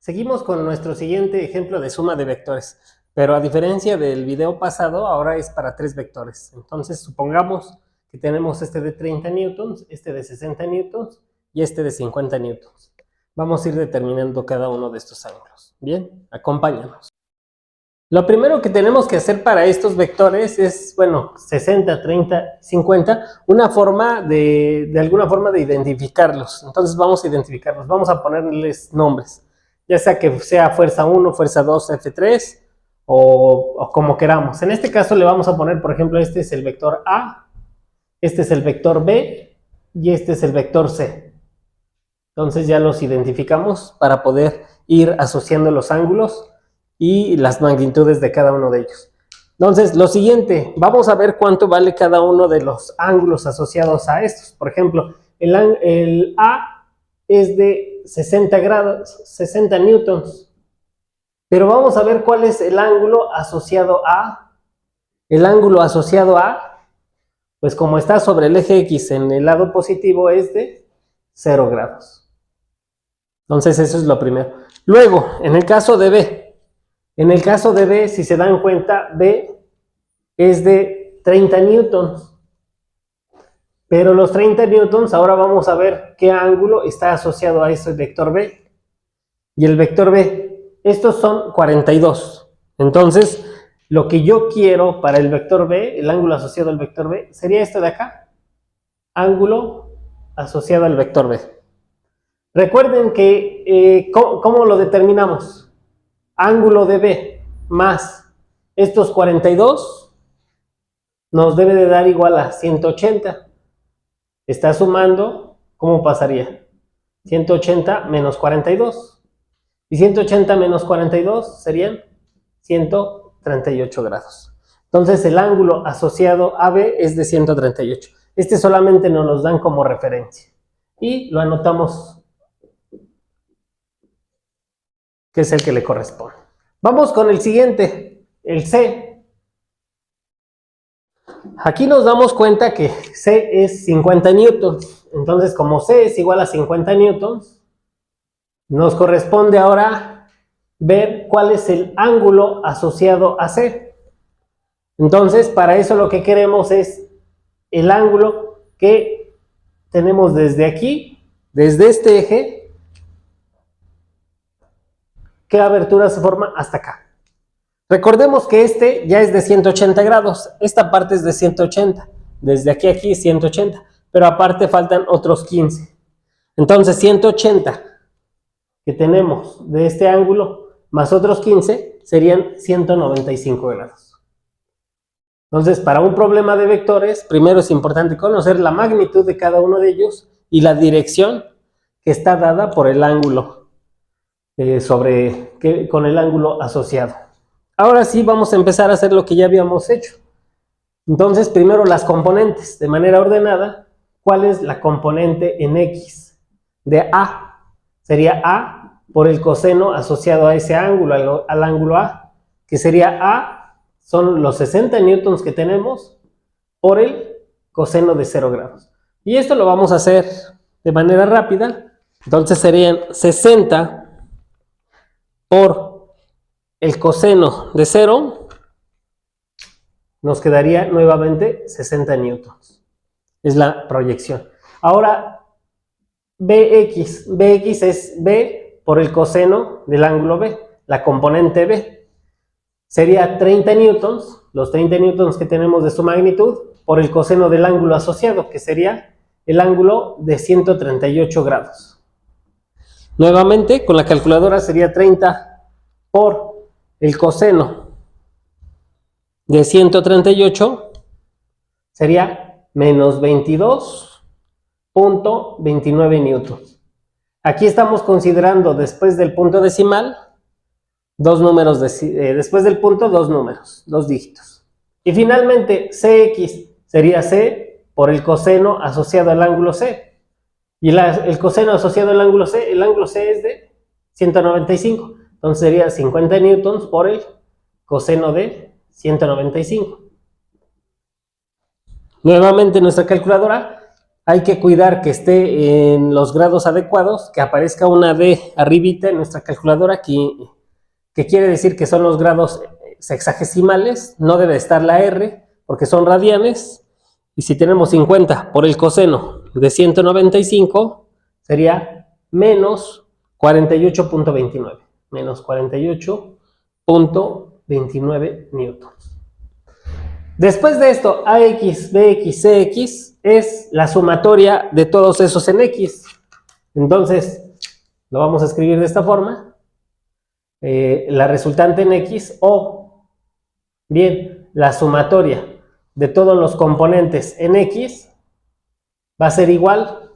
Seguimos con nuestro siguiente ejemplo de suma de vectores, pero a diferencia del video pasado, ahora es para 3 vectores. Entonces, supongamos que tenemos este de 30 newtons, este de 60 newtons y este de 50 newtons. Vamos a ir determinando cada uno de estos ángulos. Bien, acompáñanos. Lo primero que tenemos que hacer para estos vectores es, bueno, 60, 30, 50, una forma de alguna forma de identificarlos. Entonces vamos a identificarlos, vamos a ponerles nombres, ya sea que sea fuerza 1, fuerza 2, F3 o como queramos. En este caso le vamos a poner, por ejemplo, este es el vector A, este es el vector B y este es el vector C. Entonces ya los identificamos para poder ir asociando los ángulos y las magnitudes de cada uno de ellos. Entonces, lo siguiente, vamos a ver cuánto vale cada uno de los ángulos asociados a estos. Por ejemplo, el A es de 60 grados, 60 newtons. Pero vamos a ver cuál es el ángulo asociado a. El ángulo asociado a, pues como está sobre el eje X en el lado positivo, es de 0 grados. Entonces, eso es lo primero. Luego, en el caso de B, si se dan cuenta, B es de 30 newtons. Pero los 30 newtons, ahora vamos a ver qué ángulo está asociado a ese vector B. Y el vector B, estos son 42. Entonces, lo que yo quiero para el vector B, el ángulo asociado al vector B, sería esto de acá. Ángulo asociado al vector B. Recuerden que, ¿cómo lo determinamos? Ángulo de B más estos 42 nos debe de dar igual a 180. Está sumando, ¿cómo pasaría? 180 menos 42. Y 180 menos 42 serían 138 grados. Entonces el ángulo asociado a B es de 138. Este solamente nos los dan como referencia. Y lo anotamos, que es el que le corresponde. Vamos con el siguiente, el C. Aquí nos damos cuenta que C es 50 newtons. Entonces, como C es igual a 50 newtons, nos corresponde ahora ver cuál es el ángulo asociado a C. Entonces, para eso lo que queremos es el ángulo que tenemos desde aquí, desde este eje, ¿qué abertura se forma hasta acá? Recordemos que este ya es de 180 grados, esta parte es de 180, desde aquí a aquí 180, pero aparte faltan otros 15. Entonces 180 que tenemos de este ángulo más otros 15 serían 195 grados. Entonces, para un problema de vectores, primero es importante conocer la magnitud de cada uno de ellos y la dirección que está dada por el ángulo con el ángulo asociado. Ahora sí vamos a empezar a hacer lo que ya habíamos hecho. Entonces, primero las componentes, de manera ordenada. ¿Cuál es la componente en X de A? Sería A por el coseno asociado a ese ángulo, al ángulo A, que sería A, son los 60 newtons que tenemos, por el coseno de 0 grados. Y esto lo vamos a hacer de manera rápida. Entonces serían 60 por el coseno de 0, nos quedaría nuevamente 60 newtons. Es la proyección. Ahora, BX es B por el coseno del ángulo B, la componente B. Sería 30 newtons, los 30 newtons que tenemos de su magnitud, por el coseno del ángulo asociado, que sería el ángulo de 138 grados. Nuevamente, con la calculadora sería 30 por el coseno de 138, sería menos 22.29 newtons. Aquí estamos considerando después del punto decimal, dos números, después del punto, dos números, dos dígitos. Y finalmente, CX sería C por el coseno asociado al ángulo C. Y el coseno asociado al ángulo C, el ángulo C es de 195. Entonces sería 50 newtons por el coseno de 195. Nuevamente nuestra calculadora, hay que cuidar que esté en los grados adecuados, que aparezca una D arribita en nuestra calculadora, que quiere decir que son los grados sexagesimales, no debe estar la R, porque son radianes, y si tenemos 50 por el coseno de 195, sería menos 48.29, menos 48.29 newtons. Después de esto, AX, BX, CX es la sumatoria de todos esos en X. Entonces, lo vamos a escribir de esta forma. La resultante en X, o bien, la sumatoria de todos los componentes en X va a ser igual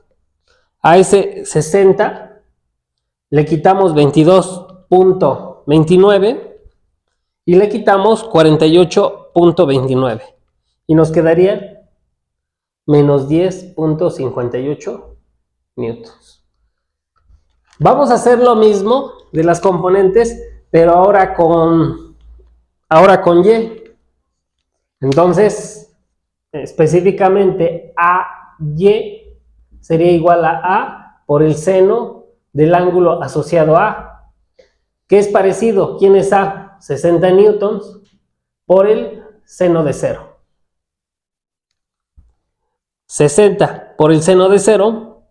a ese 60, le quitamos 22.29 y le quitamos 48.29 y nos quedaría menos 10.58 newtons. Vamos a hacer lo mismo de las componentes, pero ahora con Y. Entonces, específicamente AY sería igual a A por el seno del ángulo asociado a, que es parecido. ¿Quién es A? 60 newtons por el seno de 0. 60 por el seno de 0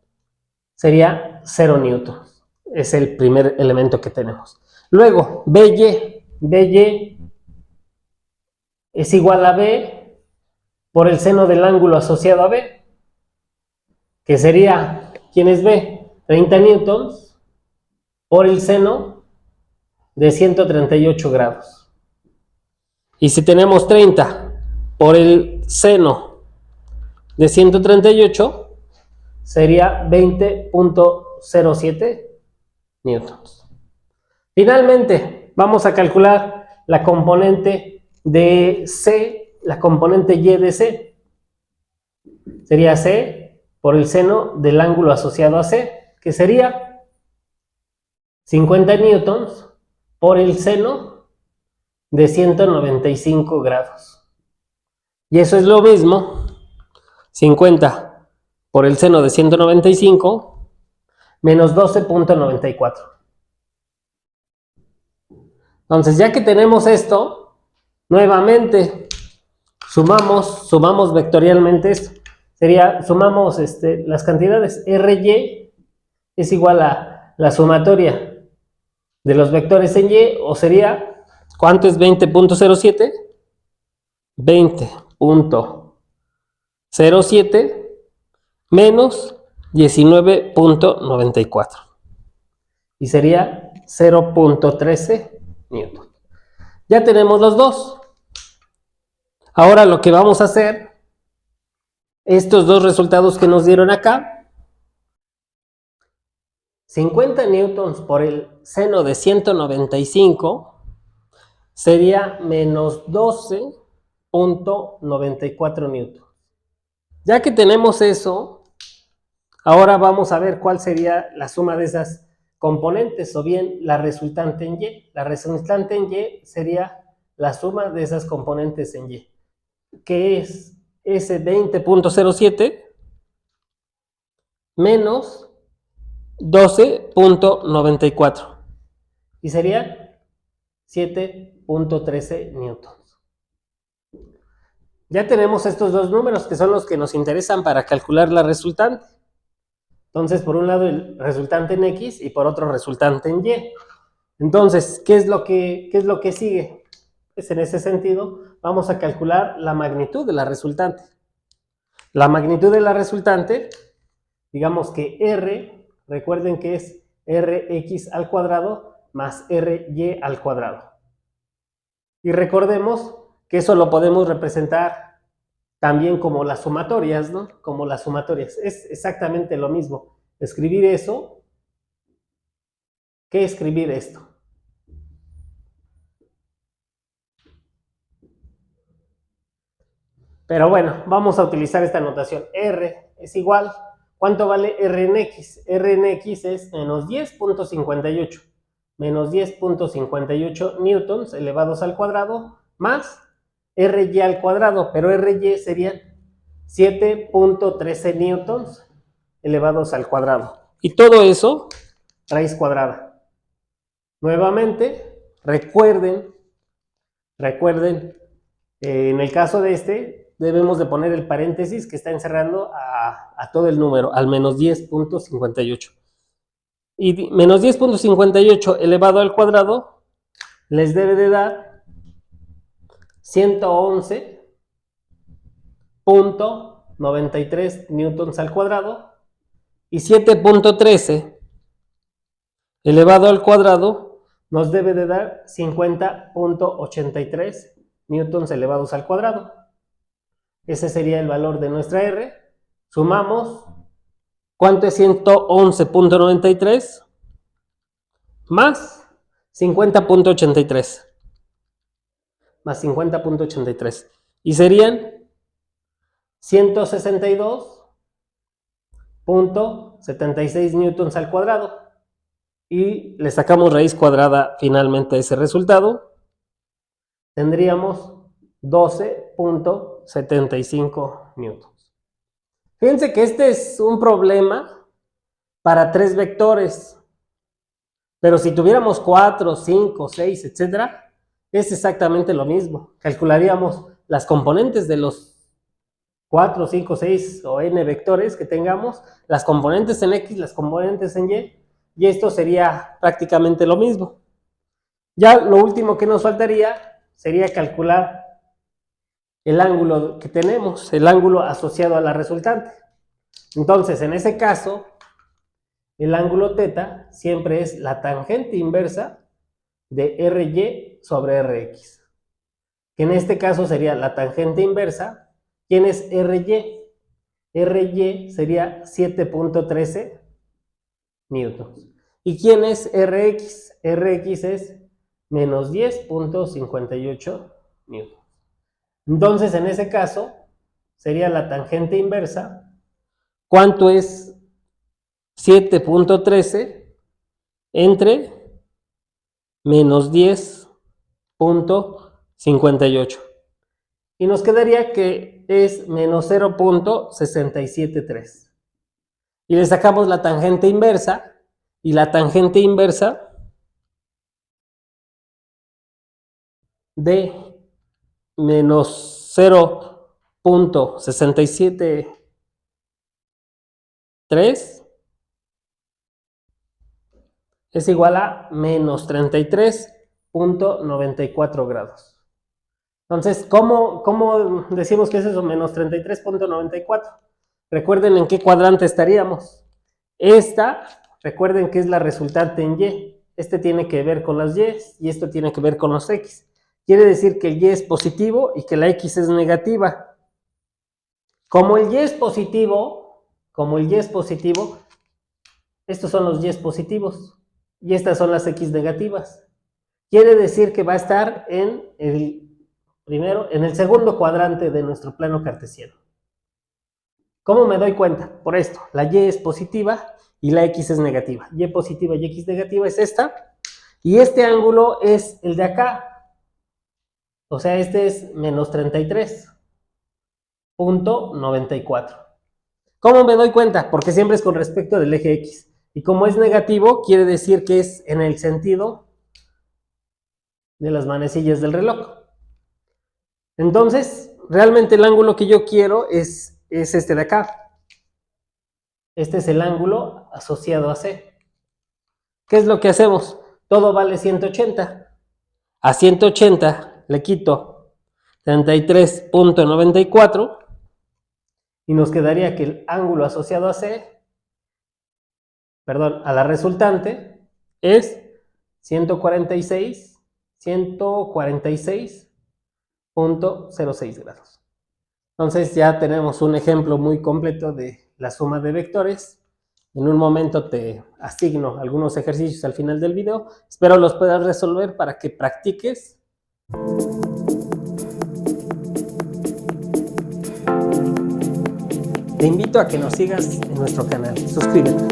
sería 0 newtons. Es el primer elemento que tenemos. Luego, BY es igual a B por el seno del ángulo asociado a B, que sería, ¿quién es B? 30 newtons por el seno de 138 grados. Y si tenemos 30 por el seno de 138, sería 20.07 newtons. Finalmente, vamos a calcular la componente de C, la componente Y de C. Sería C por el seno del ángulo asociado a C, que sería 50 newtons por el seno de 195 grados. Y eso es lo mismo, 50 por el seno de 195 menos 12.94. Entonces, ya que tenemos esto, nuevamente sumamos vectorialmente esto. Sumamos las cantidades. RY es igual a la sumatoria de los vectores en Y, o sería, ¿cuánto es 20.07? 20.07 menos 19.94. Y sería 0.13 newton. Ya tenemos los dos. Ahora lo que vamos a hacer, estos dos resultados que nos dieron acá, 50 newtons por el seno de 195 sería menos 12.94 newtons. Ya que tenemos eso, ahora vamos a ver cuál sería la suma de esas componentes, o bien la resultante en Y. La resultante en Y sería la suma de esas componentes en Y, que es ese 20.07 menos 12.94 y sería 7.13 newtons. Ya tenemos estos dos números que son los que nos interesan para calcular la resultante. Entonces, por un lado el resultante en X y por otro resultante en Y. Entonces, ¿qué es lo que sigue? Pues en ese sentido vamos a calcular la magnitud de la resultante. La magnitud de la resultante, digamos que R, recuerden que es Rx al cuadrado más Ry al cuadrado. Y recordemos que eso lo podemos representar también como las sumatorias, ¿no? Como las sumatorias. Es exactamente lo mismo escribir eso que escribir esto. Pero bueno, vamos a utilizar esta notación. R es igual, ¿cuánto vale R en X? R en X es menos 10.58. Menos 10.58 newtons elevados al cuadrado más Ry al cuadrado, pero Ry serían 7.13 newtons elevados al cuadrado. Y todo eso, raíz cuadrada. Nuevamente, recuerden, en el caso de este, debemos de poner el paréntesis que está encerrando a todo el número, al menos 10.58. Y menos 10.58 elevado al cuadrado les debe de dar 111.93 newtons al cuadrado, y 7.13 elevado al cuadrado nos debe de dar 50.83 newtons elevados al cuadrado. Ese sería el valor de nuestra R. Sumamos, ¿cuánto es 111.93? Más 50.83. Más 50.83. Y serían 162.76 newtons al cuadrado. Y le sacamos raíz cuadrada finalmente a ese resultado. Tendríamos 12.75 newtons. Fíjense que este es un problema para 3 vectores. Pero si tuviéramos 4, 5, 6, etcétera, es exactamente lo mismo. Calcularíamos las componentes de los 4, 5, 6 o n vectores que tengamos, las componentes en X, las componentes en y esto sería prácticamente lo mismo. Ya lo último que nos faltaría sería calcular el ángulo que tenemos, el ángulo asociado a la resultante. Entonces, en ese caso, el ángulo θ siempre es la tangente inversa de RY sobre RX, que en este caso sería la tangente inversa. ¿Quién es RY? RY sería 7.13 newtons. ¿Y quién es RX? RX es menos 10.58 newtons. Entonces, en ese caso, sería la tangente inversa. ¿Cuánto es 7.13 entre menos 10.58? Y nos quedaría que es menos 0.673. Y le sacamos la tangente inversa, y la tangente inversa de menos 0.673 es igual a menos 33.94 grados. Entonces, ¿cómo decimos que es eso? Menos 33.94. Recuerden en qué cuadrante estaríamos. Esta, recuerden que es la resultante en Y. Este tiene que ver con las Y y esto tiene que ver con los X. Quiere decir que el Y es positivo y que la X es negativa. Como el Y es positivo, estos son los Y positivos y estas son las X negativas. Quiere decir que va a estar en el segundo cuadrante de nuestro plano cartesiano. ¿Cómo me doy cuenta? Por esto, la Y es positiva y la X es negativa. Y positiva y X negativa es esta. Y este ángulo es el de acá. O sea, este es menos 33.94. ¿Cómo me doy cuenta? Porque siempre es con respecto del eje X. Y como es negativo, quiere decir que es en el sentido de las manecillas del reloj. Entonces, realmente el ángulo que yo quiero es este de acá. Este es el ángulo asociado a C. ¿Qué es lo que hacemos? Todo vale 180. A 180 le quito 33.94 y nos quedaría que el ángulo asociado a la resultante es 146.06 grados. Entonces ya tenemos un ejemplo muy completo de la suma de vectores. En un momento te asigno algunos ejercicios al final del video. Espero los puedas resolver para que practiques. Te invito a que nos sigas en nuestro canal. Suscríbete.